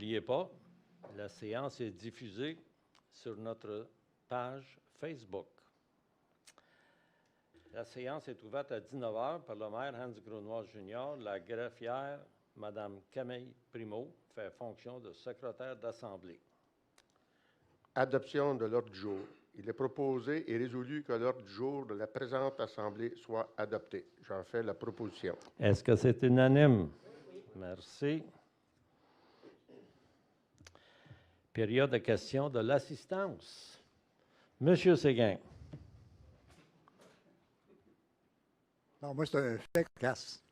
n'oubliez pas, la séance est diffusée sur notre page Facebook. La séance est ouverte à 19 h par le maire Hans Grunwald Jr. La greffière, Mme Camille Primeau, fait fonction de secrétaire d'Assemblée. Adoption de l'ordre du jour. Il est proposé et résolu que l'ordre du jour de la présente Assemblée soit adopté. J'en fais la proposition. Est-ce que c'est unanime? Oui. Merci. Période de questions de l'assistance. Monsieur Séguin. Non, moi, c'est un fait cocasse.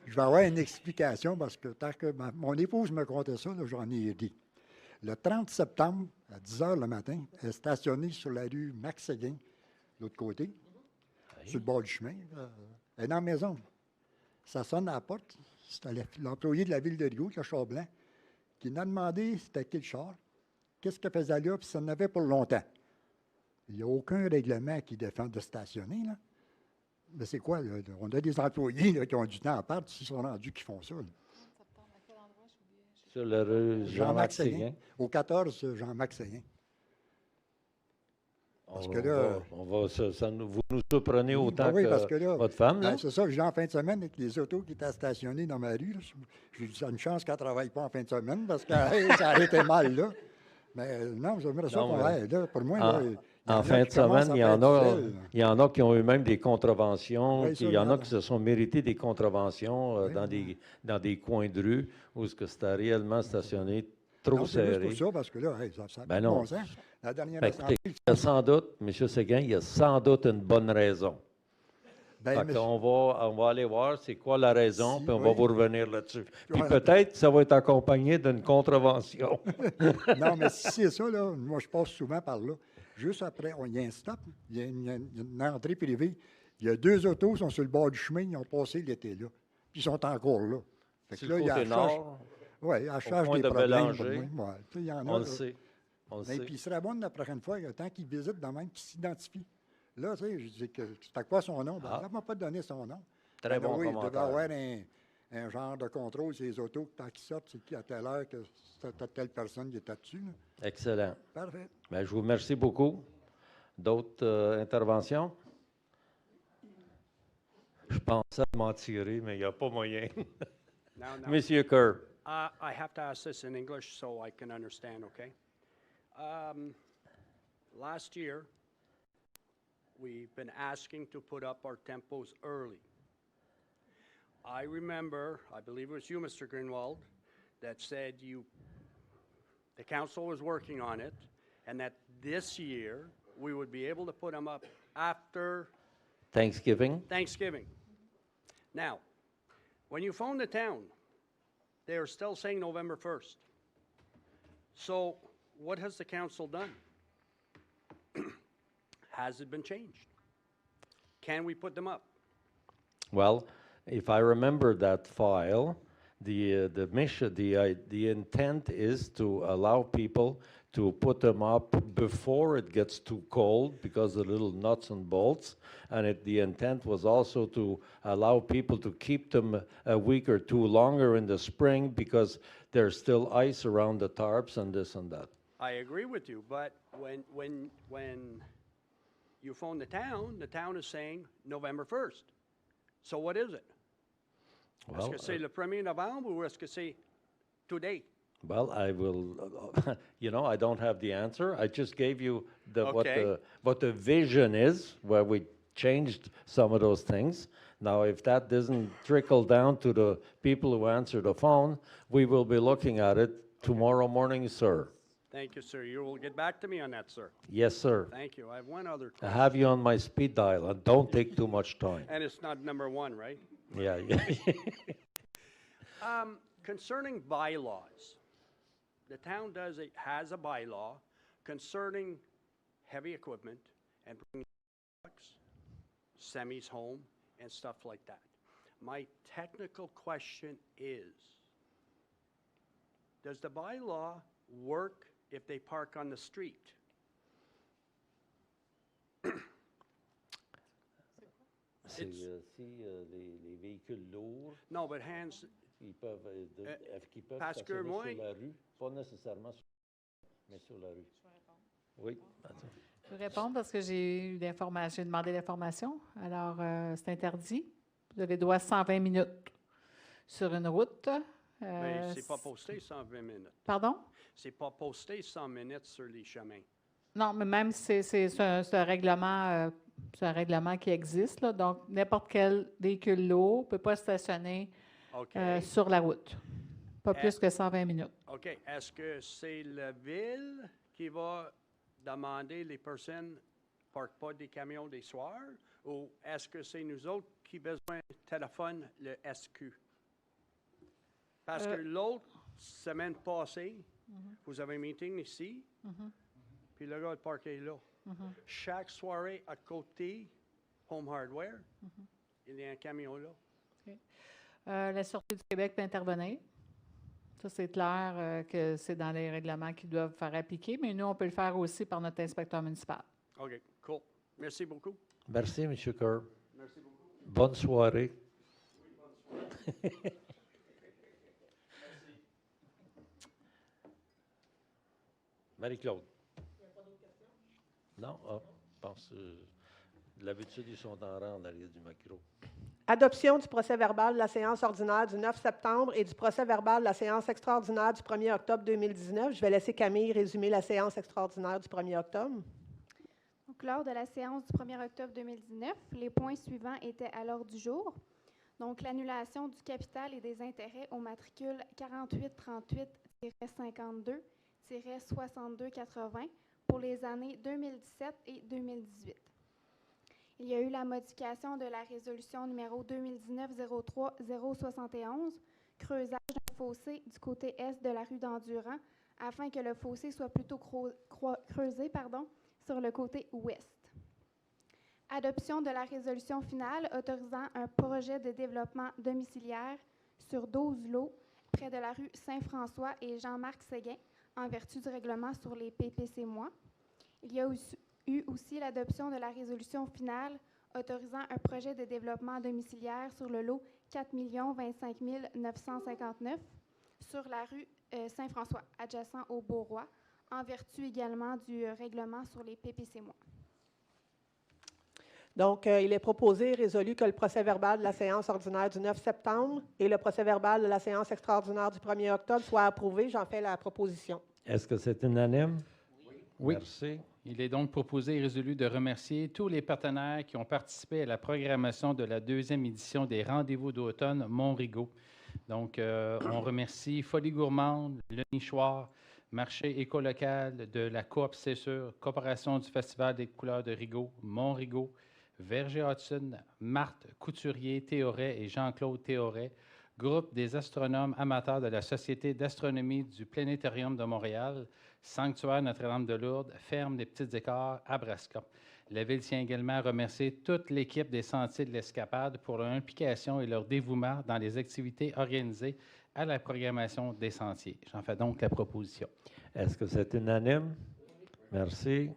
Je vais avoir une explication parce que tant que mon épouse me contait ça, j'en ai dit. Le 30 septembre, à 10 h le matin, elle est stationnée sur la rue Max-Séguin, de l'autre côté, oui, sur le bord du chemin. Elle est dans la maison. Ça sonne à la porte. C'était l'employé de la ville de Rio, le char blanc, qui m'a demandé c'était quel char, qu'est-ce qu'elle faisait là, puis ça en avait pour longtemps. Il n'y a aucun règlement qui défend de stationner, là. Mais c'est quoi, là? On a des employés là, qui ont du temps à part, s'ils sont rendus qui font ça. Là. Sur la rue Jean-Max Séguin. Au 14 Jean-Max Séguin. Parce que là, vous nous surprenez autant que là, votre femme. Là. C'est ça, je dis en fin de semaine avec les autos qui étaient stationnés dans ma rue. J'ai dit, c'est une chance qu'elle ne travaille pas en fin de semaine parce que ça aurait été mal, là. Mais non, j'aimerais ça qu'on aille. Là, pour moi, là, en fin de semaine, il y en a qui ont eu même des contraventions. Oui, il y en a qui se sont mérités des contraventions dans des coins de rue où c'était réellement stationné trop serré. C'est pour ça, parce que là, ça ben non. Bon sens. La dernière écoutez, il y a sans doute, M. Séguin, il y a sans doute une bonne raison. On va aller voir c'est quoi la raison, puis on va vous revenir là-dessus. Puis peut-être que ça va être accompagné d'une contravention. Non, mais si c'est ça, là, moi, je passe souvent par là. Juste après, il y a un stop, il y a une entrée privée. Il y a 2 autos qui sont sur le bord du chemin, ils ont passé l'été là. Puis ils sont encore là. Fait que là, il y a nord, oui, à charge des problèmes. Il y en a, on le sait. Mais puis il serait bon la prochaine fois, tant qu'ils visitent de même, qu'ils s'identifient. Là, tu sais, je dis que c'était quoi son nom? Ben, elle ne m'a pas donné son nom. Très bon oui, commentaire. Il devait avoir un genre de contrôle sur les autos, tant qu'ils sortent, c'est à telle heure que c'était telle personne qui était dessus. Là. Excellent. Parfait. Bien, je vous remercie beaucoup. D'autres interventions? Je pensais m'en tirer, mais il n'y a pas moyen. No. Monsieur Kerr. I have to ask this in English so I can understand, okay? Last year, we've been asking to put up our tempos early. I remember, I believe it was you, Mr. Greenwald, that said the council was working on it, and that this year we would be able to put them up after Thanksgiving. Now, when you phone the town, they are still saying November 1st. So what has the council done? Has it been changed? Can we put them up? Well, if I remember that file, the intent is to allow people to put them up before it gets too cold because of the little nuts and bolts. And the intent was also to allow people to keep them a week or two longer in the spring because there's still ice around the tarps and this and that. I agree with you, but when you phone the town is saying November 1st. So what is it? Well, est-ce que c'est le 1er novembre ou est-ce que c'est today? Well, I will, I don't have the answer. I just gave you Okay. what the vision is, where we changed some of those things. Now, if that doesn't trickle down to the people who answer the phone, we will be looking at it tomorrow morning, sir. Thank you, sir. You will get back to me on that, sir. Yes, sir. Thank you. I have one other I question. have you on my speed dial, and don't take too much time. And it's not number 1, right? Yeah. Concerning bylaws, the town has a bylaw concerning heavy equipment and bringing trucks, semis home, and stuff like that. My technical question is, does the bylaw work if they park on the street? Si les véhicules lourds, No, but Hans, ils peuvent parce que stationner moi, sur la rue. Pas nécessairement mais sur la rue. Oui, attends. Je vais répondre parce que j'ai eu j'ai demandé l'information. Alors, c'est interdit. Vous avez droit à 120 minutes sur une route. Mais c'est pas posté 120 minutes. Pardon? C'est pas posté 100 minutes sur les chemins. Non, mais même si c'est un règlement, c'est un règlement qui existe, là. Donc, n'importe quel véhicule lourd ne peut pas stationner OK. sur la route. Pas plus que 120 minutes. OK. Est-ce que c'est la ville qui va demander les personnes ne parquent pas des camions des soirs ou est-ce que c'est nous autres qui besoin de téléphone, le SQ? Parce que l'autre semaine passée, vous avez un meeting ici, puis le gars est parqué là. Chaque soirée à côté, Home Hardware, il y a un camion là. OK. La Sûreté du Québec peut intervenir. Ça, c'est clair que c'est dans les règlements qu'ils doivent faire appliquer, mais nous, on peut le faire aussi par notre inspecteur municipal. OK, cool. Merci beaucoup. Merci, M. Kerr. Merci beaucoup. Bonne soirée. Marie-Claude. Non? Ah, je pense d'habitude, ils sont en rang en arrière du micro. Adoption du procès-verbal de la séance ordinaire du 9 septembre et du procès-verbal de la séance extraordinaire du 1er octobre 2019. Je vais laisser Camille résumer la séance extraordinaire du 1er octobre. Donc, lors de la séance du 1er octobre 2019, les points suivants étaient à l'ordre du jour. Donc, l'annulation du capital et des intérêts au matricule 4838-52-6280 pour les années 2017 et 2018. Il y a eu la modification de la résolution numéro 2019-03-071, creusage d'un fossé du côté est de la rue d'Endurant, afin que le fossé soit plutôt creusé sur le côté ouest. Adoption de la résolution finale autorisant un projet de développement domiciliaire sur 12 lots près de la rue Saint-François et Jean-Marc Séguin, en vertu du règlement sur les PPC-moi. Il y a eu aussi l'adoption de la résolution finale autorisant un projet de développement domiciliaire sur le lot 4 025 959 sur la rue Saint-François, adjacent au Beauroi, en vertu également du règlement sur les PPC-moi. Donc, il est proposé et résolu que le procès-verbal de la séance ordinaire du 9 septembre et le procès-verbal de la séance extraordinaire du 1er octobre soient approuvés. J'en fais la proposition. Est-ce que c'est unanime? Oui. Merci. Il est donc proposé et résolu de remercier tous les partenaires qui ont participé à la programmation de la deuxième édition des Rendez-vous d'automne Montrigo. Donc, on remercie Folie Gourmande, Le Nichoir, Marché écolocal de la Coop C'est sûr, Coopération du Festival des couleurs de Rigaud, Montrigo, Verger Hudson, Marthe Couturier-Théoret et Jean-Claude Théoret, groupe des astronomes amateurs de la Société d'astronomie du Planétarium de Montréal, Sanctuaire Notre-Dame-de-Lourdes, Ferme des Petites Écarts, Abrasca. La Ville tient également à remercier toute l'équipe des Sentiers de l'Escapade pour leur implication et leur dévouement dans les activités organisées à la programmation des sentiers. J'en fais donc la proposition. Est-ce que c'est unanime? Merci.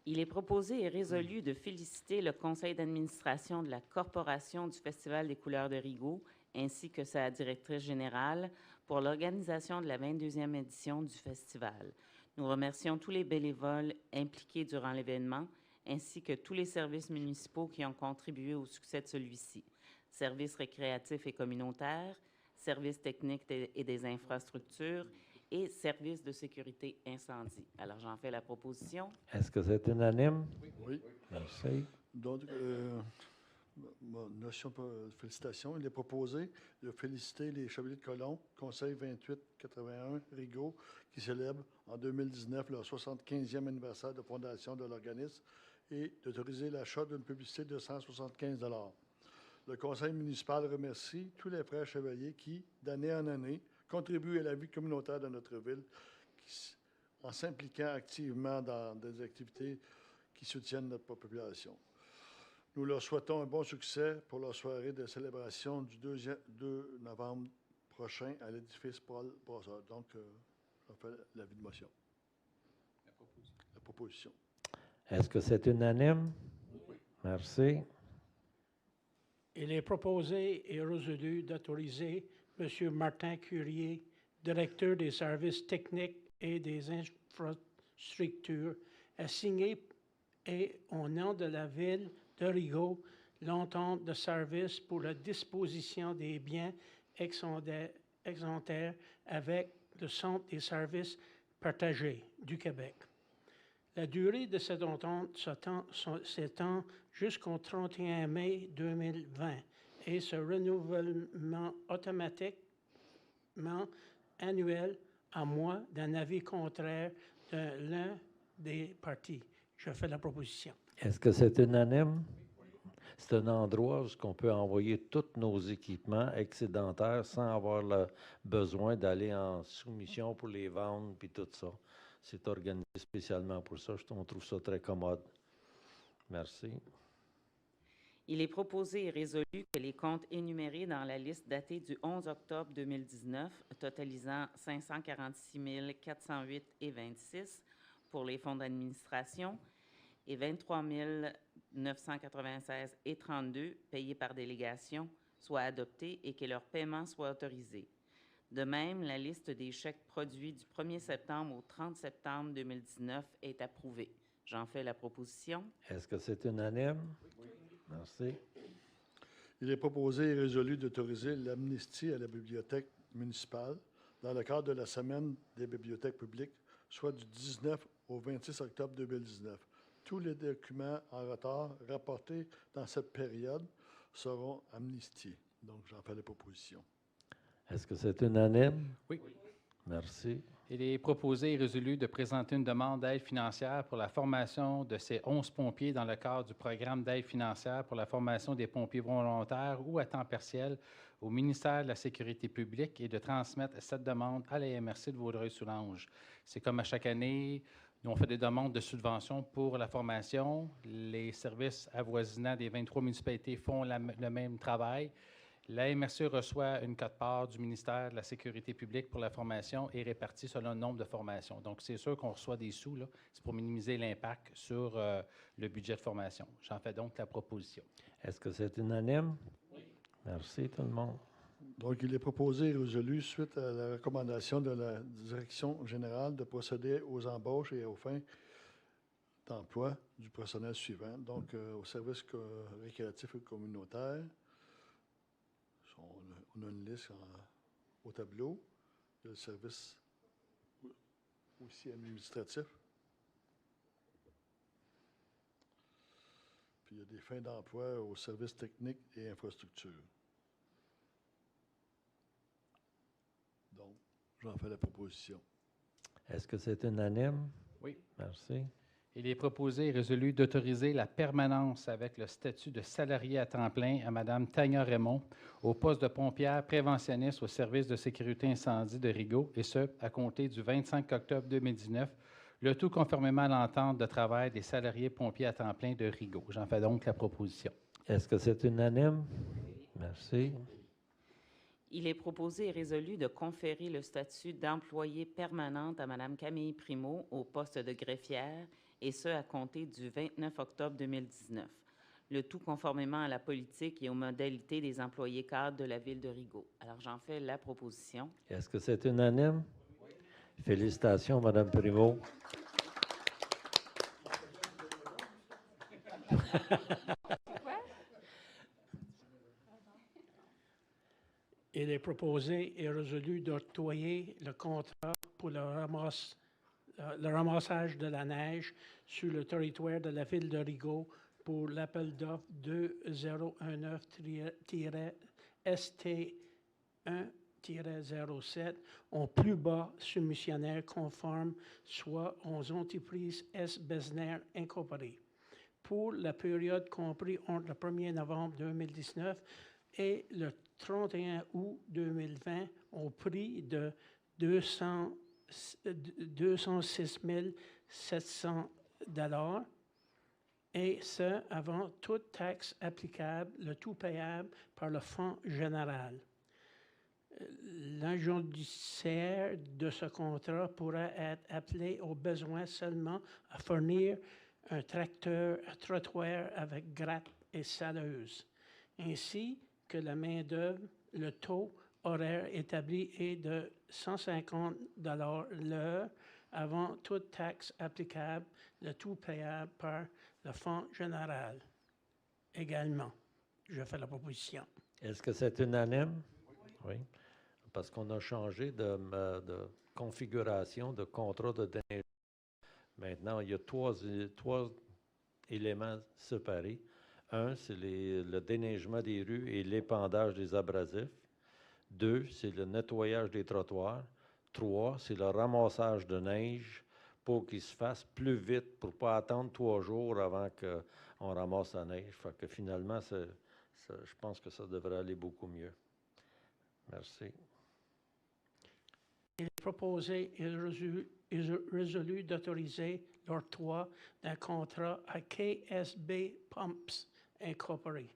Il est proposé et résolu de féliciter le conseil d'administration de la Corporation du Festival des couleurs de Rigaud ainsi que sa directrice générale pour l'organisation de la 22e édition du festival. Nous remercions tous les bénévoles impliqués durant l'événement ainsi que tous les services municipaux qui ont contribué au succès de celui-ci. Services récréatifs et communautaires, services techniques et des infrastructures et services de sécurité incendie. Alors, j'en fais la proposition. Est-ce que c'est unanime? Oui. Merci. Donc, notion de félicitations. Il est proposé de féliciter les Chevaliers de Colomb, Conseil 2881 Rigaud, qui célèbrent en 2019 leur 75e anniversaire de fondation de l'organisme et d'autoriser l'achat d'une publicité de 175 $. Le Conseil municipal remercie tous les frères chevaliers qui, d'année en année, contribuent à la vie communautaire de notre ville en s'impliquant activement dans des activités qui soutiennent notre population. Nous leur souhaitons un bon succès pour leur soirée de célébration du 2 novembre prochain à l'édifice Paul Brassard. Donc, on fait l'avis de motion. La proposition. Est-ce que c'est unanime? Oui. Merci. Il est proposé et résolu d'autoriser M. Martin Curie directeur des services techniques et des infrastructures, a signé et au nom de la ville de Rigaud l'entente de service pour la disposition des biens excédentaires avec le Centre des services partagés du Québec. La durée de cette entente s'étend jusqu'au 31 mai 2020 et ce renouvellement automatiquement annuel à moins d'un avis contraire de l'un des parties. Je fais la proposition. Est-ce que c'est unanime? C'est un endroit où on peut envoyer tous nos équipements excédentaires sans avoir le besoin d'aller en soumission pour les vendre puis tout ça. C'est organisé spécialement pour ça. On trouve ça très commode. Merci. Il est proposé et résolu que les comptes énumérés dans la liste datée du 11 octobre 2019, totalisant 546 408,26 pour les fonds d'administration et 23 996,32 payés par délégation, soient adoptés et que leur paiement soit autorisé. De même, la liste des chèques produits du 1er septembre au 30 septembre 2019 est approuvée. J'en fais la proposition. Est-ce que c'est unanime? Oui. Merci. Il est proposé et résolu d'autoriser l'amnistie à la bibliothèque municipale dans le cadre de la Semaine des bibliothèques publiques, soit du 19 au 26 octobre 2019. Tous les documents en retard rapportés dans cette période seront amnistiés. Donc, j'en fais la proposition. Est-ce que c'est unanime? Oui. Merci. Il est proposé et résolu de présenter une demande d'aide financière pour la formation de ces 11 pompiers dans le cadre du programme d'aide financière pour la formation des pompiers volontaires ou à temps partiel au ministère de la Sécurité publique et de transmettre cette demande à la MRC de Vaudreuil-Soulanges. C'est comme à chaque année, nous on fait des demandes de subventions pour la formation. Les services avoisinants des 23 municipalités font le même travail. La MRC reçoit une quote-part du ministère de la Sécurité publique pour la formation et répartie selon le nombre de formations. Donc, c'est sûr qu'on reçoit des sous, là. C'est pour minimiser l'impact sur le budget de formation. J'en fais donc la proposition. Est-ce que c'est unanime? Oui. Merci, tout le monde. Donc, il est proposé et résolu, suite à la recommandation de la Direction générale, de procéder aux embauches et aux fins d'emploi du personnel suivant. Donc, au service récréatif et communautaire, on a une liste au tableau. Il y a le service aussi administratif. Puis il y a des fins d'emploi au service technique et infrastructure. Donc, j'en fais la proposition. Est-ce que c'est unanime? Oui. Merci. Il est proposé et résolu d'autoriser la permanence avec le statut de salarié à temps plein à Mme Tania Raymond au poste de pompière préventionniste au service de sécurité incendie de Rigaud, et ce, à compter du 25 octobre 2019, le tout conformément à l'entente de travail des salariés pompiers à temps plein de Rigaud. J'en fais donc la proposition. Est-ce que c'est unanime? Merci. Il est proposé et résolu de conférer le statut d'employée permanente à Mme Camille Primo au poste de greffière, et ce, à compter du 29 octobre 2019. Le tout conformément à la politique et aux modalités des employés cadres de la Ville de Rigaud. Alors, j'en fais la proposition. Est-ce que c'est unanime? Oui. Félicitations, Mme Primo. Il est proposé et résolu d'octroyer le contrat pour le ramassage de la neige sur le territoire de la Ville de Rigaud pour l'appel d'offres 2019-ST1-07 au plus bas soumissionnaire conforme, soit aux entreprises S. Besner Incorporées, pour la période comprise entre le 1er novembre 2019 et le 31 août 2020 au prix de 206 700 $, et ce, avant toute taxe applicable, le tout payable par le Fonds général. L'agent-judiciaire de ce contrat pourra être appelé au besoin seulement à fournir un tracteur à trottoir avec gratte et saleuse, ainsi que la main-d'œuvre, le taux horaire établi est de 150 l'heure avant toute taxe applicable, le tout payable par le Fonds général. Également, je fais la proposition. Est-ce que c'est unanime? Oui. Parce qu'on a changé de configuration de contrat de déneigement. Maintenant, il y a trois éléments séparés. Un, c'est le déneigement des rues et l'épandage des abrasifs. 2, c'est le nettoyage des trottoirs. 3, c'est le ramassage de neige pour qu'il se fasse plus vite, pour ne pas attendre 3 jours avant qu'on ramasse la neige. Fait que finalement, je pense que ça devrait aller beaucoup mieux. Merci. Il est proposé et résolu d'autoriser l'octroi d'un contrat à KSB Pumps Incorporated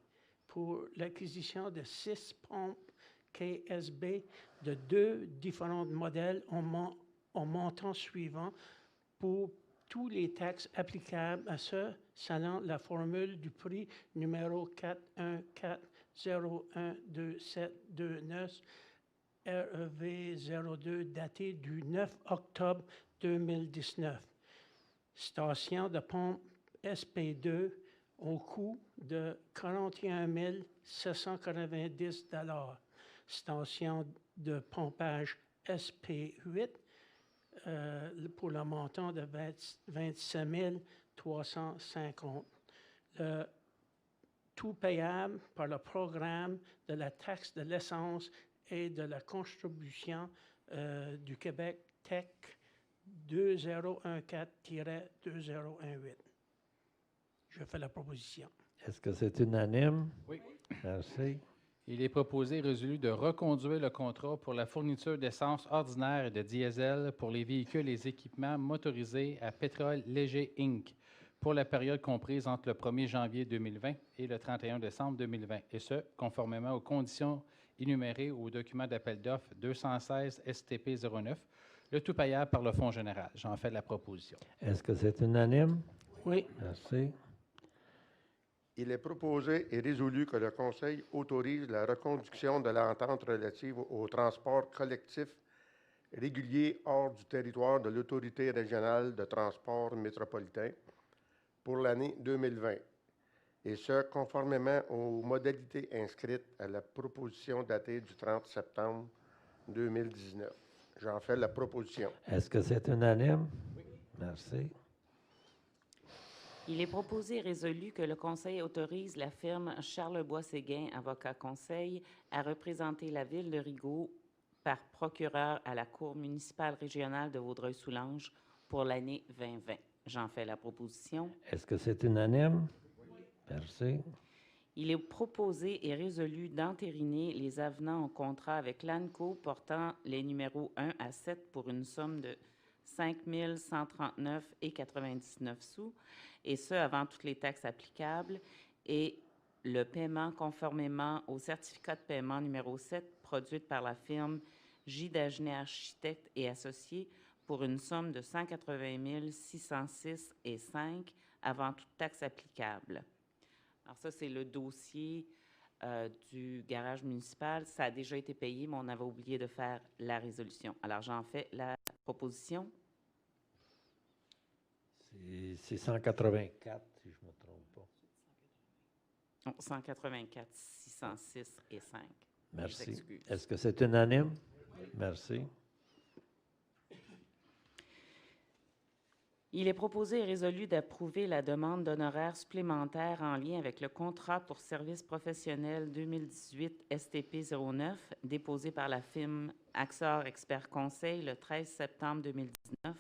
pour l'acquisition de 6 pompes KSB de 2 différents modèles en montant suivant pour tous les taxes applicables à ce, selon la formule du prix numéro 414012729 REV 02 daté du 9 octobre 2019. Station de pompe SP2 au coût de 41 790 $. Station de pompage SP8 pour le montant de 27 350. Tout payable par le programme de la taxe de l'essence et de la contribution du Québec Tech 2014-2018. Je fais la proposition. Est-ce que c'est unanime? Oui. Merci. Il est proposé et résolu de reconduire le contrat pour la fourniture d'essence ordinaire et de diesel pour les véhicules et équipements motorisés à pétrole léger Inc. pour la période comprise entre le 1er janvier 2020 et le 31 décembre 2020, et ce, conformément aux conditions énumérées au document d'appel d'offres 216 STP 09, le tout payable par le Fonds général. J'en fais la proposition. Est-ce que c'est unanime? Oui. Merci. Il est proposé et résolu que le Conseil autorise la reconduction de l'entente relative au transport collectif régulier hors du territoire de l'Autorité régionale de transport métropolitain pour l'année 2020, et ce, conformément aux modalités inscrites à la proposition datée du 30 septembre 2019. J'en fais la proposition. Est-ce que c'est unanime? Oui. Merci. Il est proposé et résolu que le Conseil autorise la firme Charlebois-Séguin, avocat conseil, à représenter la Ville de Rigaud par procureur à la Cour municipale régionale de Vaudreuil-Soulanges pour l'année 2020. J'en fais la proposition. Est-ce que c'est unanime? Oui. Merci. Il est proposé et résolu d'entériner les avenants au contrat avec l'ANCO portant les numéros 1 à 7 pour une somme de 5 139,99 $, et ce, avant toutes les taxes applicables, et le paiement conformément au certificat de paiement numéro 7 produite par la firme J. Dagenet Architectes et Associés pour une somme de 180 606,5 $ avant toute taxe applicable. Alors ça, c'est le dossier du garage municipal. Ça a déjà été payé, mais on avait oublié de faire la résolution. Alors, j'en fais la proposition. C'est 184, si je ne me trompe pas. Oh, 184, 606 et 5. Merci. Est-ce que c'est unanime? Oui. Merci. Il est proposé et résolu d'approuver la demande d'honoraires supplémentaires en lien avec le contrat pour services professionnels 2018 STP 09 déposé par la firme Axor Expert Conseil le 13 septembre 2019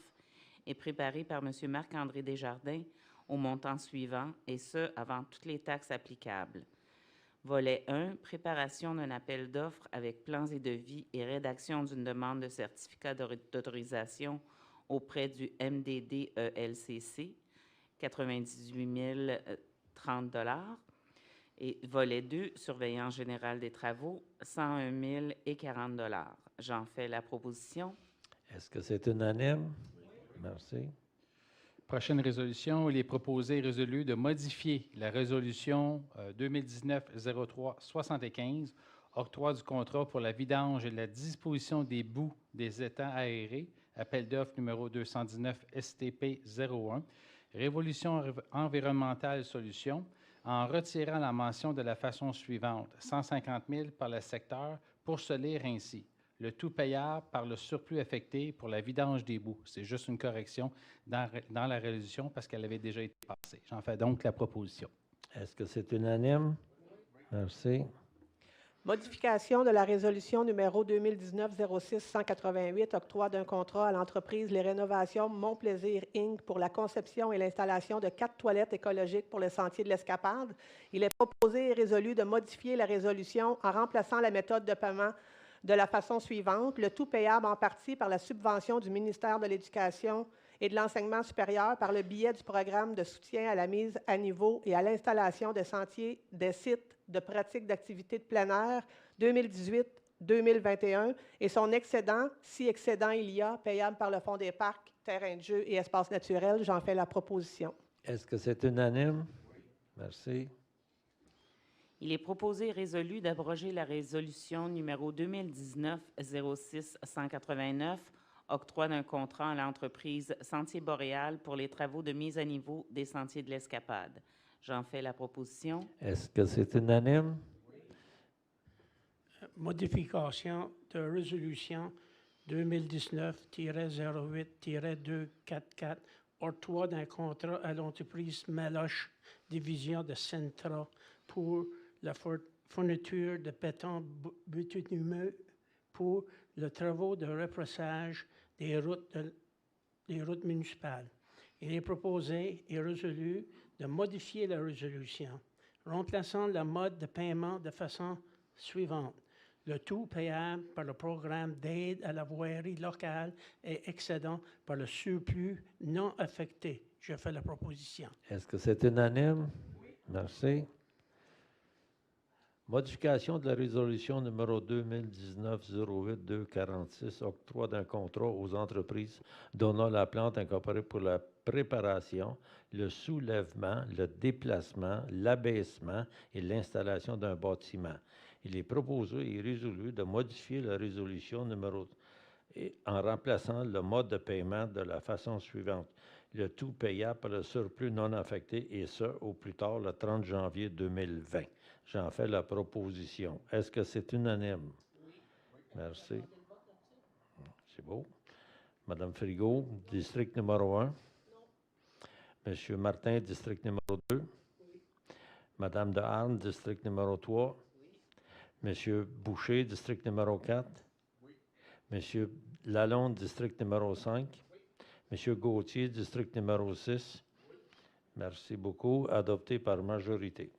et préparé par M. Marc-André Desjardins au montant suivant, et ce, avant toutes les taxes applicables. Volet 1, préparation d'un appel d'offres avec plans et devis et rédaction d'une demande de certificat d'autorisation auprès du MDD ELCC, 98 030 $. Et volet 2, surveillance générale des travaux, 101 040 $. J'en fais la proposition. Est-ce que c'est unanime? Merci. Prochaine résolution, il est proposé et résolu de modifier la résolution 2019-03-75 octroi du contrat pour la vidange et la disposition des boues des étangs aérés, appel d'offres numéro 219 STP 01, Révolution environnementale solutions, en retirant la mention de la façon suivante, 150 000 par le secteur, pour se lire ainsi. Le tout payable par le surplus affecté pour la vidange des boues. C'est juste une correction dans la résolution parce qu'elle avait déjà été passée. J'en fais donc la proposition. Est-ce que c'est unanime? Merci. Modification de la résolution numéro 2019-06-188, octroi d'un contrat à l'entreprise Les Rénovations Mon Plaisir Inc. pour la conception et l'installation de 4 toilettes écologiques pour le sentier de l'Escapade. Il est proposé et résolu de modifier la résolution en remplaçant la méthode de paiement de la façon suivante, le tout payable en partie par la subvention du ministère de l'Éducation et de l'Enseignement supérieur par le biais du programme de soutien à la mise à niveau et à l'installation des sentiers des sites de pratique d'activités de plein air 2018-2021 et son excédent, si excédent il y a, payable par le Fonds des parcs, terrains de jeu et espaces naturels. J'en fais la proposition. Est-ce que c'est unanime? Merci. Il est proposé et résolu d'abroger la résolution numéro 2019-06-189, octroi d'un contrat à l'entreprise Sentier Boréal pour les travaux de mise à niveau des sentiers de l'Escapade. J'en fais la proposition. Est-ce que c'est unanime? Modification de résolution 2019-08-244, octroi d'un contrat à l'entreprise Meloche, division de Centra, pour la fourniture de béton bitumineux pour les travaux de repassage des routes municipales. Il est proposé et résolu de modifier la résolution, remplaçant le mode de paiement de façon suivante. Le tout payable par le programme d'aide à la voirie locale et excédant par le surplus non affecté. Je fais la proposition. Est-ce que c'est unanime? Oui. Merci. Modification de la résolution numéro 2019-08-246, octroi d'un contrat aux entreprises donnant la plante incorporée pour la préparation, le soulèvement, le déplacement, l'abaissement et l'installation d'un bâtiment. Il est proposé et résolu de modifier la résolution numéro en remplaçant le mode de paiement de la façon suivante. Le tout payable par le surplus non affecté et ce, au plus tard, le 30 janvier 2020. J'en fais la proposition. Est-ce que c'est unanime? Oui. Merci. C'est beau. Madame Frigo, district numéro 1. Non. Monsieur Martin, district numéro 2. Oui. Madame de Harne, district numéro 3. Oui. Monsieur Boucher, district numéro 4. Oui. Monsieur Lalonde, district numéro 5. Oui. Monsieur Gauthier, district numéro 6. Oui. Merci beaucoup. Adopté par majorité.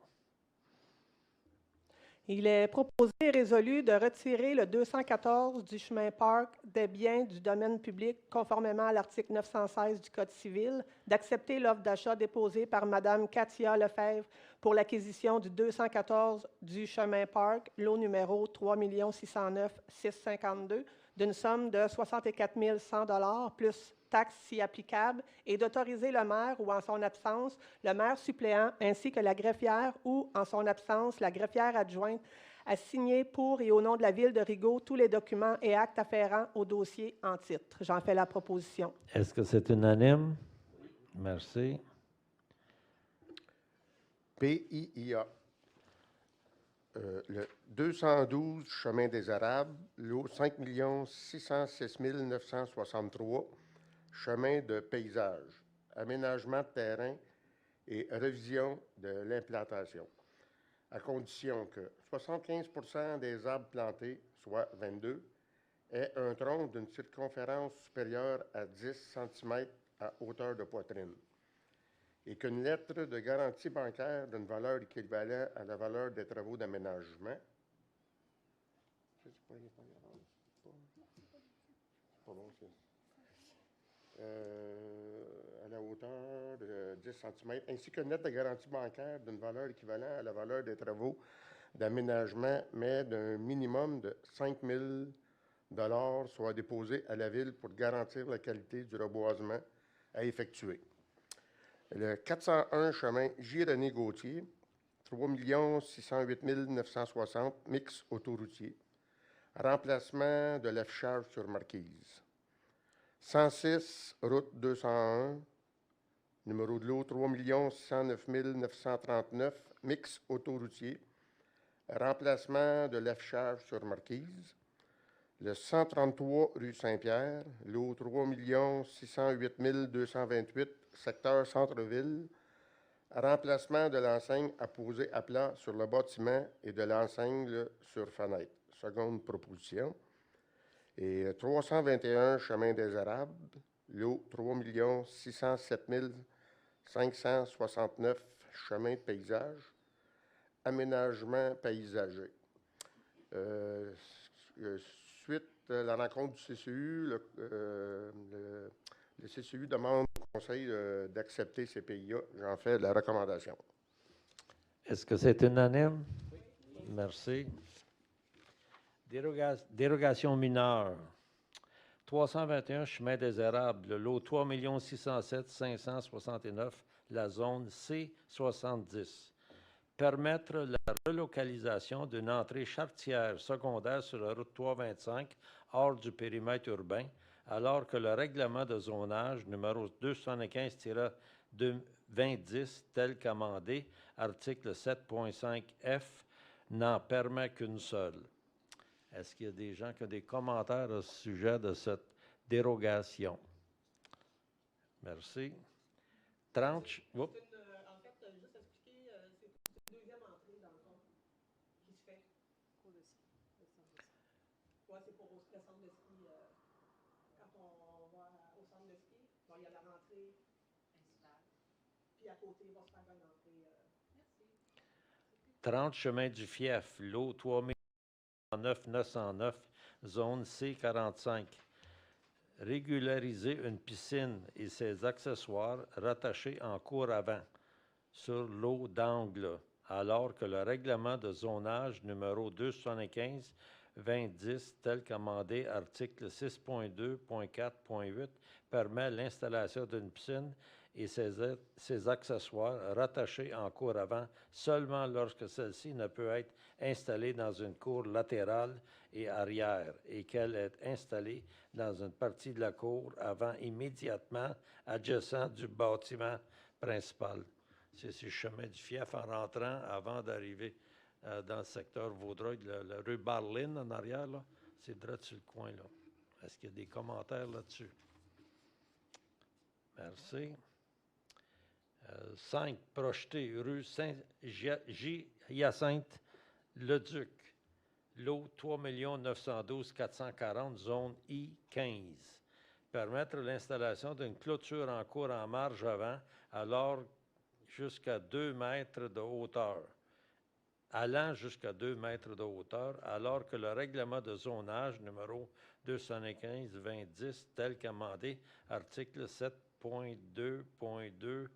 Il est proposé et résolu de retirer le 214 du chemin Parc des biens du domaine public conformément à l'article 916 du Code civil, d'accepter l'offre d'achat déposée par Mme Katia Lefebvre pour l'acquisition du 214 du chemin Parc, lot numéro 3 609 652, d'une somme de 64 100 $ plus taxes si applicable, et d'autoriser le maire ou en son absence, le maire suppléant ainsi que la greffière ou en son absence, la greffière adjointe à signer pour et au nom de la Ville de Rigaud tous les documents et actes afférents au dossier en titre. J'en fais la proposition. Est-ce que c'est unanime? Oui. Merci. PIIA. Le 212 chemin des Arabes, lot 5 606 963, chemin de paysage, aménagement de terrain et révision de l'implantation, à condition que 75% des arbres plantés, soit 22, aient un tronc d'une circonférence supérieure à 10 cm à hauteur de poitrine et qu'une lettre de garantie bancaire d'une valeur équivalente à la valeur des travaux d'aménagement à la hauteur de 10 cm, ainsi qu'une lettre de garantie bancaire d'une valeur équivalente à la valeur des travaux d'aménagement, mais d'un minimum de 5 000 $ soit déposée à la Ville pour garantir la qualité du reboisement à effectuer. Le 401 chemin J. René Gauthier, 3 608 960, mix autoroutier. Remplacement de l'affichage sur marquise. 106, route 201, numéro de l'eau 3 609 939, mix autoroutier. Remplacement de l'affichage sur marquise. Le 133 rue Saint-Pierre, l'eau 3 608 228, secteur centre-ville. Remplacement de l'enseigne apposée à plat sur le bâtiment et de l'enseigne sur fenêtre. Seconde proposition. Et 321 chemin des Érables, l'eau 3 607 569, chemin de paysage. Aménagement paysager. Suite à la rencontre du CCU, le CCU demande au Conseil d'accepter ces pays-là. J'en fais la recommandation. Est-ce que c'est unanime? Oui. Merci. Dérogation mineure. 321 chemin des Érables, le lot 3 607 569, la zone C70. Permettre la relocalisation d'une entrée charretière secondaire sur la route 325 hors du périmètre urbain, alors que le règlement de zonage numéro 275-2010, tel qu'amendé, article 7.5F, n'en permet qu'une seule. Est-ce qu'il y a des gens qui ont des commentaires au sujet de cette dérogation? Merci. 30. Oups. C'est pour le centre de ski. Quand on va au centre de ski, bon, il y a la rentrée principale. Puis à côté, il va se faire une entrée. Merci. 30 chemin du Fief, lot 3909, zone C45. Régulariser une piscine et ses accessoires rattachés en cours avant sur l'eau d'angle, alors que le règlement de zonage numéro 275-2010, tel qu'amendé article 6.2.4.8, permet l'installation d'une piscine et ses accessoires rattachés en cour avant seulement lorsque celle-ci ne peut être installée dans une cour latérale et arrière et qu'elle est installée dans une partie de la cour avant immédiatement adjacent du bâtiment principal. C'est le chemin du Fief en rentrant avant d'arriver dans le secteur Vaudreuil, la rue Barline en arrière, là, c'est direct sur le coin, là. Est-ce qu'il y a des commentaires là-dessus? Merci. 5, projeté, rue Saint-Hyacinthe, Leduc, lot 3 912 440, zone I-15. Permettre l'installation d'une clôture en cours en marge avant, alors jusqu'à 2 mètres de hauteur, allant jusqu'à 2 mètres de hauteur, alors que le règlement de zonage numéro 215-2010, tel qu'amendé, article 7.2.2.2,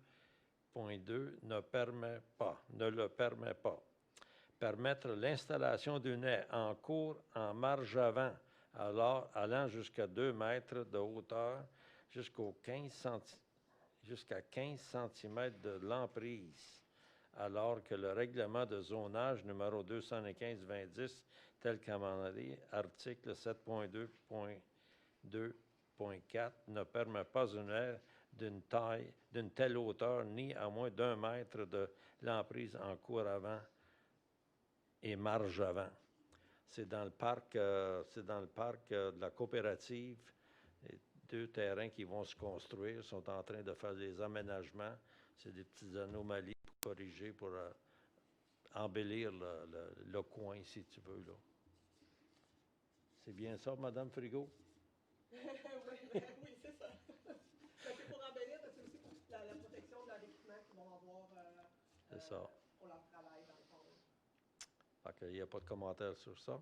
ne le permet pas. Permettre l'installation d'une haie en cours en marge avant, alors allant jusqu'à 2 mètres de hauteur, jusqu'à 15 cm de l'emprise, alors que le règlement de zonage numéro 215-2010, tel qu'amendé, article 7.2.2.4, ne permet pas une haie d'une telle hauteur ni à moins d'1 mètre de l'emprise en cours avant et marge avant. C'est dans le parc, de la coopérative. Les 2 terrains qui vont se construire sont en train de faire des aménagements. C'est des petites anomalies pour corriger, pour embellir le coin, si tu veux, là. C'est bien ça, Madame Frigo? Oui, c'est ça. C'est pour embellir, mais c'est aussi pour la protection de leur équipement qu'ils vont avoir c'est ça. pour leur travail, dans le fond. Fait qu'il n'y a pas de commentaire sur ça.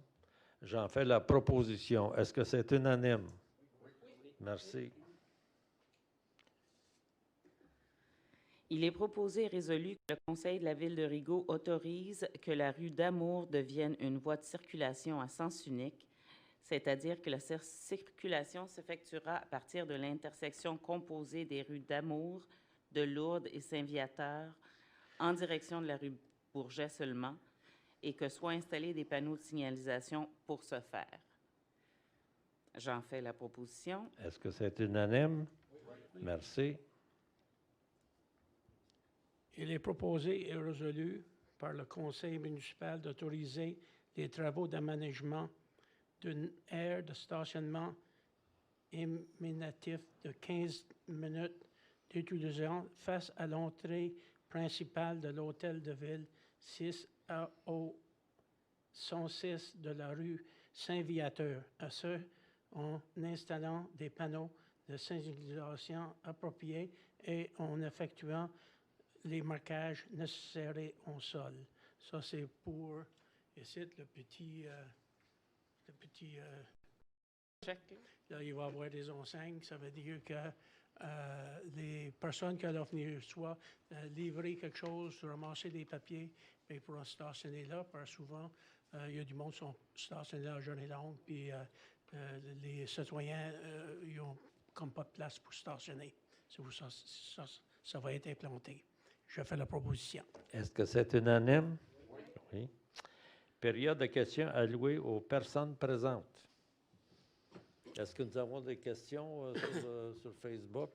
J'en fais la proposition. Est-ce que c'est unanime? Oui. Merci. Il est proposé et résolu que le Conseil de la Ville de Rigaud autorise que la rue d'Amour devienne une voie de circulation à sens unique, c'est-à-dire que la circulation s'effectuera à partir de l'intersection composée des rues d'Amour, de Lourdes et Saint-Viateur, en direction de la rue Bourget seulement et que soient installés des panneaux de signalisation pour ce faire. J'en fais la proposition. Est-ce que c'est unanime? Merci. Il est proposé et résolu par le conseil municipal d'autoriser les travaux d'aménagement d'une aire de stationnement immédiatif de 15 minutes d'utilisation face à l'entrée principale de l'hôtel de ville 6 au 106 de la rue Saint-Viateur, à ce en installant des panneaux de signalisation appropriés et en effectuant les marquages nécessaires au sol. Ça, c'est pour, ici, le petit Check. là, il va y avoir des enseignes. Ça veut dire que les personnes qui doivent venir soit livrer quelque chose, ramasser des papiers, mais pour stationner là, parce que souvent, il y a du monde qui sont stationnés à journée longue, puis les citoyens, ils n'ont comme pas de place pour stationner. C'est pour ça, ça va être implanté. Je fais la proposition. Est-ce que c'est unanime? Oui. Période de questions allouée aux personnes présentes. Est-ce que nous avons des questions sur Facebook?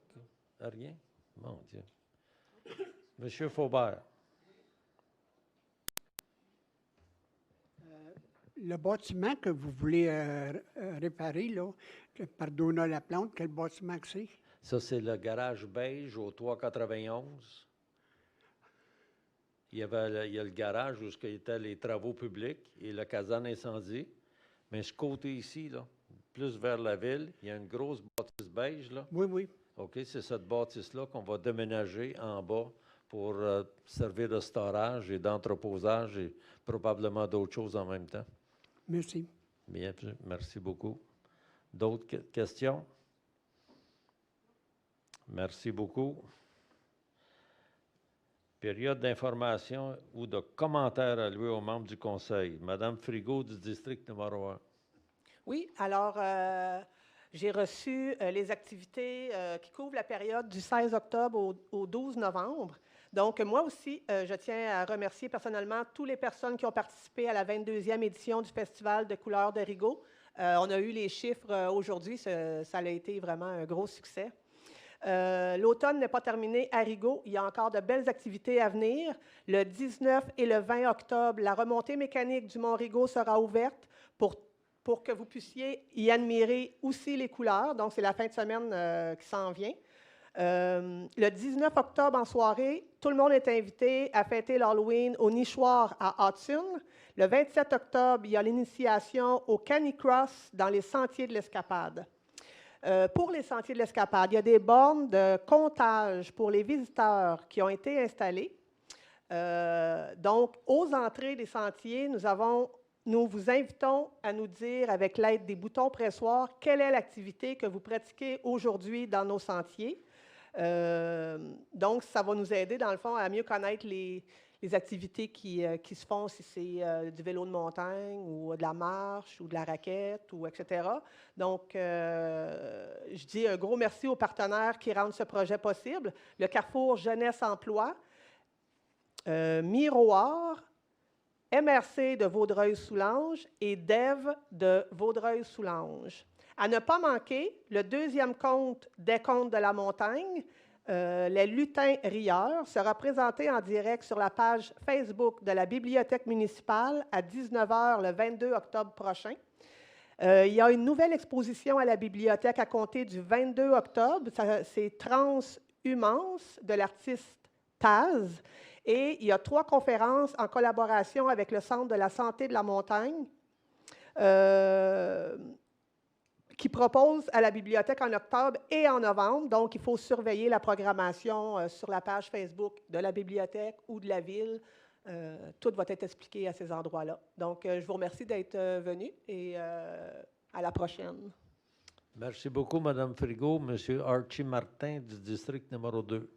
Rien? Mon Dieu. Monsieur Faubert. Le bâtiment que vous voulez réparer, là, par Donna Laplante, quel bâtiment que c'est? Ça, c'est le garage beige au 391. Il y a le garage où étaient les travaux publics et la caserne incendie. Mais ce côté ici, là, plus vers la ville, il y a une grosse bâtisse beige, là. Oui, oui. OK, c'est cette bâtisse-là qu'on va déménager en bas pour servir de storage et d'entreposage et probablement d'autres choses en même temps. Merci. Bien, merci beaucoup. D'autres questions? Merci beaucoup. Période d'information ou de commentaires alloués aux membres du Conseil. Madame Frigo du district numéro 1. Oui, alors, j'ai reçu les activités qui couvrent la période du 16 octobre au 12 novembre. Donc, moi aussi, je tiens à remercier personnellement toutes les personnes qui ont participé à la 22e édition du Festival de couleurs de Rigaud. On a eu les chiffres aujourd'hui, ça a été vraiment un gros succès. L'automne n'est pas terminé à Rigaud. Il y a encore de belles activités à venir. Le 19 et le 20 octobre, la remontée mécanique du Mont Rigaud sera ouverte pour que vous puissiez y admirer aussi les couleurs. Donc, c'est la fin de semaine qui s'en vient. Le 19 octobre, en soirée, tout le monde est invité à fêter l'Halloween au Nichoir à Hudson. Le 27 octobre, il y a l'initiation au Canicross dans les Sentiers de l'Escapade. Pour les Sentiers de l'Escapade, il y a des bornes de comptage pour les visiteurs qui ont été installées. Donc, aux entrées des sentiers, nous vous invitons à nous dire, avec l'aide des boutons pressoirs, quelle est l'activité que vous pratiquez aujourd'hui dans nos sentiers. Donc, ça va nous aider, dans le fond, à mieux connaître les activités qui se font, si c'est du vélo de montagne ou de la marche ou de la raquette, ou etc. Donc, je dis un gros merci aux partenaires qui rendent ce projet possible. Le Carrefour Jeunesse Emploi, Miroir, MRC de Vaudreuil-Soulanges et DEV de Vaudreuil-Soulanges. À ne pas manquer, le deuxième conte des Contes de la montagne, les lutins rieurs, sera présenté en direct sur la page Facebook de la Bibliothèque municipale à 19h le 22 octobre prochain. Il y a une nouvelle exposition à la bibliothèque à compter du 22 octobre. C'est Transhumance de l'artiste Taz. Et il y a 3 conférences en collaboration avec le Centre de la santé de la montagne qui proposent à la bibliothèque en octobre et en novembre. Donc, il faut surveiller la programmation sur la page Facebook de la bibliothèque ou de la ville. Tout va être expliqué à ces endroits-là. Donc, je vous remercie d'être venu et à la prochaine. Merci beaucoup, Mme Frigo. Monsieur Archie Martin du district numéro 2.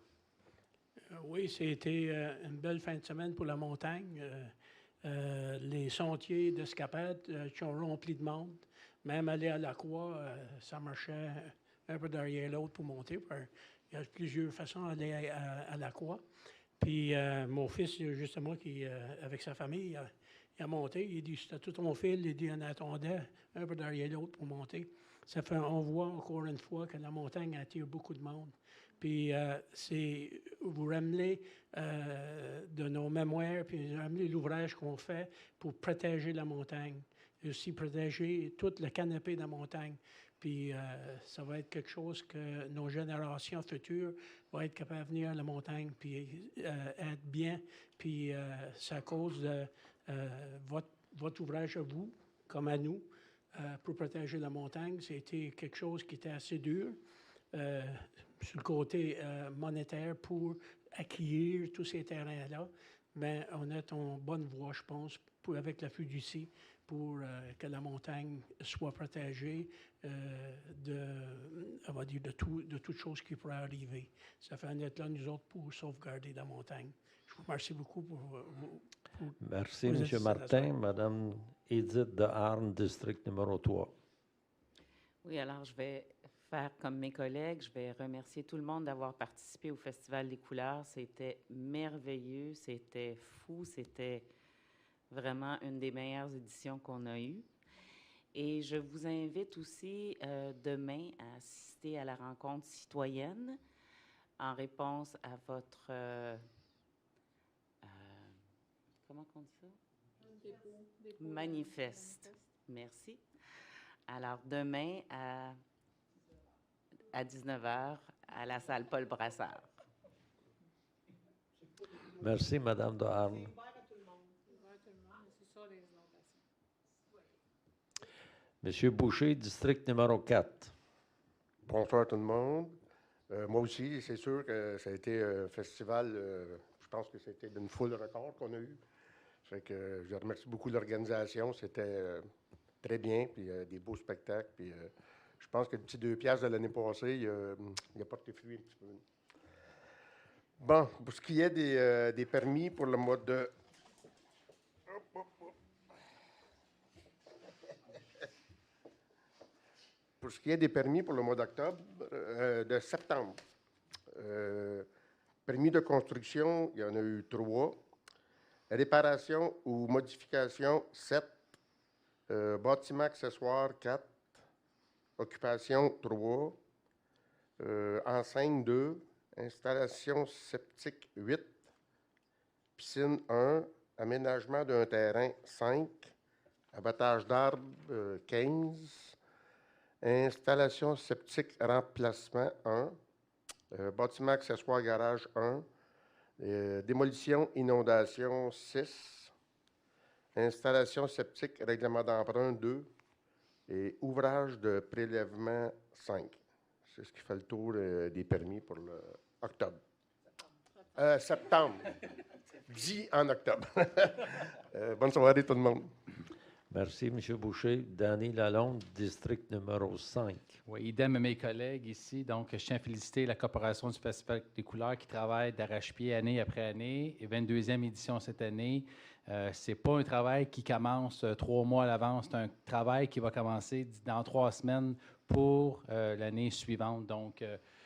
Oui, c'était une belle fin de semaine pour la montagne. Les sentiers d'escapade qui ont rempli de monde. Même aller à la Croix, ça marchait un peu derrière l'autre pour monter. Il y a plusieurs façons d'aller à la Croix. Puis mon fils, justement, qui, avec sa famille, il a monté. Il dit, c'était tout mon fil. Il dit, on attendait un peu derrière l'autre pour monter. Ça fait, on voit encore une fois que la montagne attire beaucoup de monde. Puis vous ramenez de nos mémoires, puis vous ramenez l'ouvrage qu'on fait pour protéger la montagne. Et aussi protéger toute le canopée de la montagne. Puis ça va être quelque chose que nos générations futures vont être capables de venir à la montagne, puis être bien. Puis c'est à cause de votre ouvrage à vous, comme à nous, pour protéger la montagne. C'était quelque chose qui était assez dur sur le côté monétaire pour acquérir tous ces terrains-là. Mais on est en bonne voie, je pense, avec la fiducie, pour que la montagne soit protégée on va dire, de toutes choses qui pourraient arriver. Ça fait un être là, nous autres, pour sauvegarder la montagne. Je vous remercie beaucoup pour Merci, vous M. êtes Martin. Madame Edith de Arne, district numéro 3. Oui, alors je vais faire comme mes collègues. Je vais remercier tout le monde d'avoir participé au Festival des couleurs. C'était merveilleux, c'était fou, c'était vraiment une des meilleures éditions qu'on a eues. Et je vous invite aussi demain à assister à la rencontre citoyenne en réponse à votre... comment on dit ça? Manifeste. Merci. Alors, demain à 19h à la salle Paul Brassard. Merci, Madame de Arne. Monsieur Boucher, district numéro 4. Bonsoir tout le monde. Moi aussi, c'est sûr que ça a été un festival, je pense que c'était d'une foule record qu'on a eu. Fait que je remercie beaucoup l'organisation, c'était très bien, puis des beaux spectacles. Puis je pense que le petit 2 piastres de l'année passée, il a porté fruit un petit peu. Bon, pour ce qui est des permis pour le mois de... Pour ce qui est des permis pour le mois d'octobre, de septembre, permis de construction, il y en a eu 3. Réparation ou modification, 7. Bâtiment accessoire, 4. Occupation, 3. Enseigne, 2. Installation septique, 8. Piscine, 1. Aménagement d'un terrain, 5. Abattage d'arbres, 15. Installation septique remplacement 1, bâtiment accessoire garage 1, démolition inondation 6, installation septique règlement d'emprunt 2 et ouvrage de prélèvement 5. C'est ce qui fait le tour des permis pour octobre. Septembre. Dit en octobre. Bonne soirée tout le monde. Merci, M. Boucher. Danny Lalonde, district numéro 5. Oui, idem à mes collègues ici. Donc, je tiens à féliciter la Corporation du Festival des couleurs qui travaille d'arrache-pied année après année. Et 22e édition cette année. Ce n'est pas un travail qui commence 3 mois à l'avance. C'est un travail qui va commencer dans 3 semaines pour l'année suivante. Donc,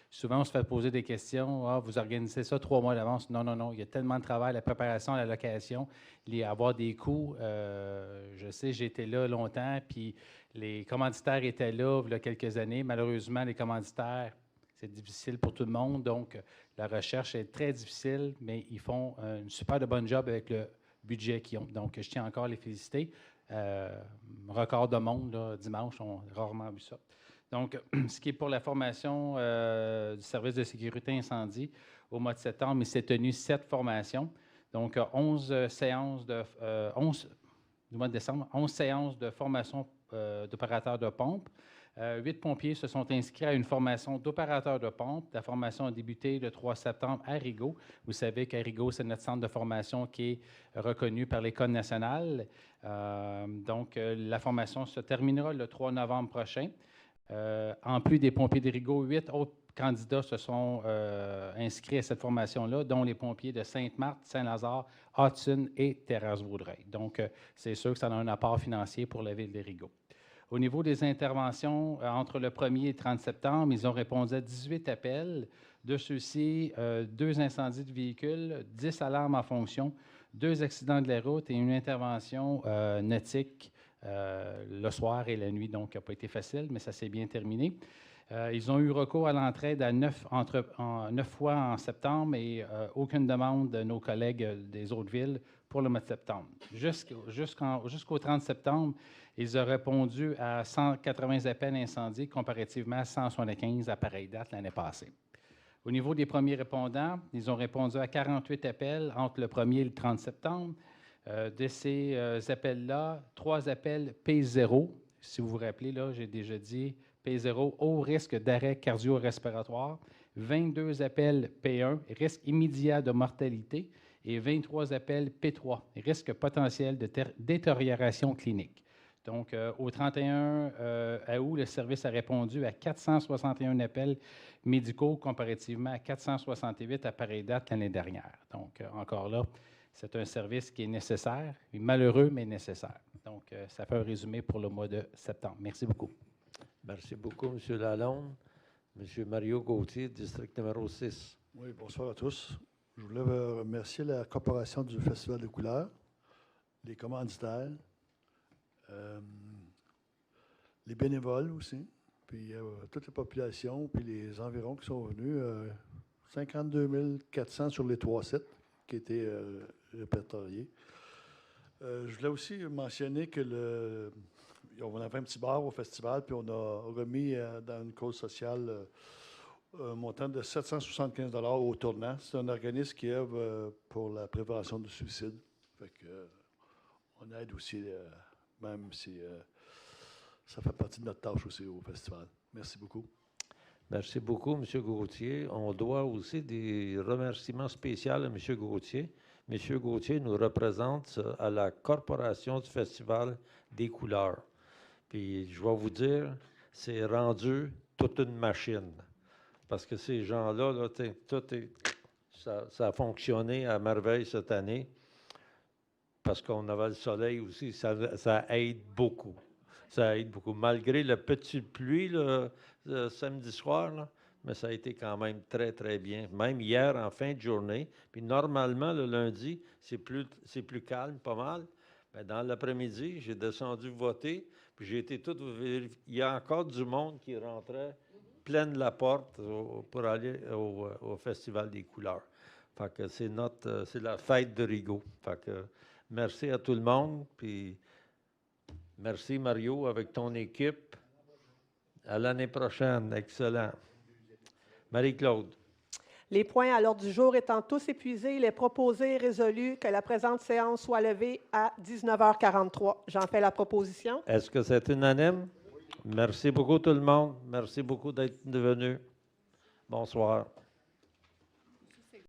souvent, on se fait poser des questions. Ah, vous organisez ça 3 mois à l'avance? Non, non, non. Il y a tellement de travail, la préparation, la location, avoir des coûts. Je sais, j'ai été là longtemps, puis les commanditaires étaient là il y a quelques années. Malheureusement, les commanditaires, c'est difficile pour tout le monde. Donc, la recherche est très difficile, mais ils font une super de bonne job avec le budget qu'ils ont. Donc, je tiens encore à les féliciter. Record de monde, là, dimanche, on a rarement vu ça. Donc, ce qui est pour la formation du service de sécurité incendie, au mois de septembre, il s'est tenu 7 formations. Donc, 11 séances du mois de décembre, 11 séances de formation d'opérateurs de pompe. 8 pompiers se sont inscrits à une formation d'opérateurs de pompe. La formation a débuté le 3 septembre à Rigaud. Vous savez qu'à Rigaud, c'est notre centre de formation qui est reconnu par l'École nationale. Donc, la formation se terminera le 3 novembre prochain. En plus des pompiers de Rigaud, 8 autres candidats se sont inscrits à cette formation-là, dont les pompiers de Sainte-Marthe, Saint-Lazare, Hudson et Thérèse-Vaudreuil. Donc, c'est sûr que ça a un apport financier pour la ville de Rigaud. Au niveau des interventions, entre le 1er et le 30 septembre, ils ont répondu à 18 appels. De ceux-ci, 2 incendies de véhicules, 10 alarmes en fonction, 2 accidents de la route et une intervention nautique le soir et la nuit. Donc, ça n'a pas été facile, mais ça s'est bien terminé. Ils ont eu recours à l'entraide à 9 fois en septembre et aucune demande de nos collègues des autres villes pour le mois de septembre. Jusqu'au 30 septembre, ils ont répondu à 180 appels incendies comparativement à 175 à pareille date l'année passée. Au niveau des premiers répondants, ils ont répondu à 48 appels entre le 1er et le 30 septembre. De ces appels-là, 3 appels P0. Si vous vous rappelez, là, j'ai déjà dit P0, haut risque d'arrêt cardio-respiratoire. 22 appels P1, risque immédiat de mortalité. Et 23 appels P3, risque potentiel de détérioration clinique. Donc, au 31 août, le service a répondu à 461 appels médicaux comparativement à 468 à pareille date l'année dernière. Donc, encore là, c'est un service qui est nécessaire, malheureux, mais nécessaire. Donc, ça fait un résumé pour le mois de septembre. Merci beaucoup. Merci beaucoup, M. Lalonde. M. Mario Gauthier, district numéro 6. Oui, bonsoir à tous. Je voulais remercier la Corporation du Festival des couleurs, les commanditaires, les bénévoles aussi, puis toute la population, puis les environs qui sont venus. 52 400 sur les 3 sites qui étaient répertoriés. Je voulais aussi mentionner que on avait un petit bar au festival, puis on a remis dans une cause sociale un montant de 775 $ au tournant. C'est un organisme qui œuvre pour la prévention du suicide. Fait que, on aide aussi, même si ça fait partie de notre tâche aussi au festival. Merci beaucoup. Merci beaucoup, M. Gauthier. On doit aussi des remerciements spéciaux à M. Gauthier. M. Gauthier nous représente à la Corporation du Festival des couleurs. Puis, je vais vous dire, c'est rendu toute une machine. Parce que ces gens-là, là, ça a fonctionné à merveille cette année. Parce qu'on avait le soleil aussi, ça aide beaucoup. Ça aide beaucoup. Malgré la petite pluie le samedi soir, là, mais ça a été quand même très, très bien. Même hier, en fin de journée. Puis normalement, le lundi, c'est plus calme, pas mal. Mais dans l'après-midi, j'ai descendu voter, puis j'ai été tout vérifié. Il y a encore du monde qui rentrait pleine la porte pour aller au Festival des couleurs. Fait que c'est la fête de Rigaud. Fait que merci à tout le monde, puis merci Mario avec ton équipe. À l'année prochaine. Excellent. Marie-Claude. Les points à l'ordre du jour étant tous épuisés, il est proposé et résolu que la présente séance soit levée à 19h43. J'en fais la proposition. Est-ce que c'est unanime? Merci beaucoup tout le monde. Merci beaucoup d'être venu. Bonsoir.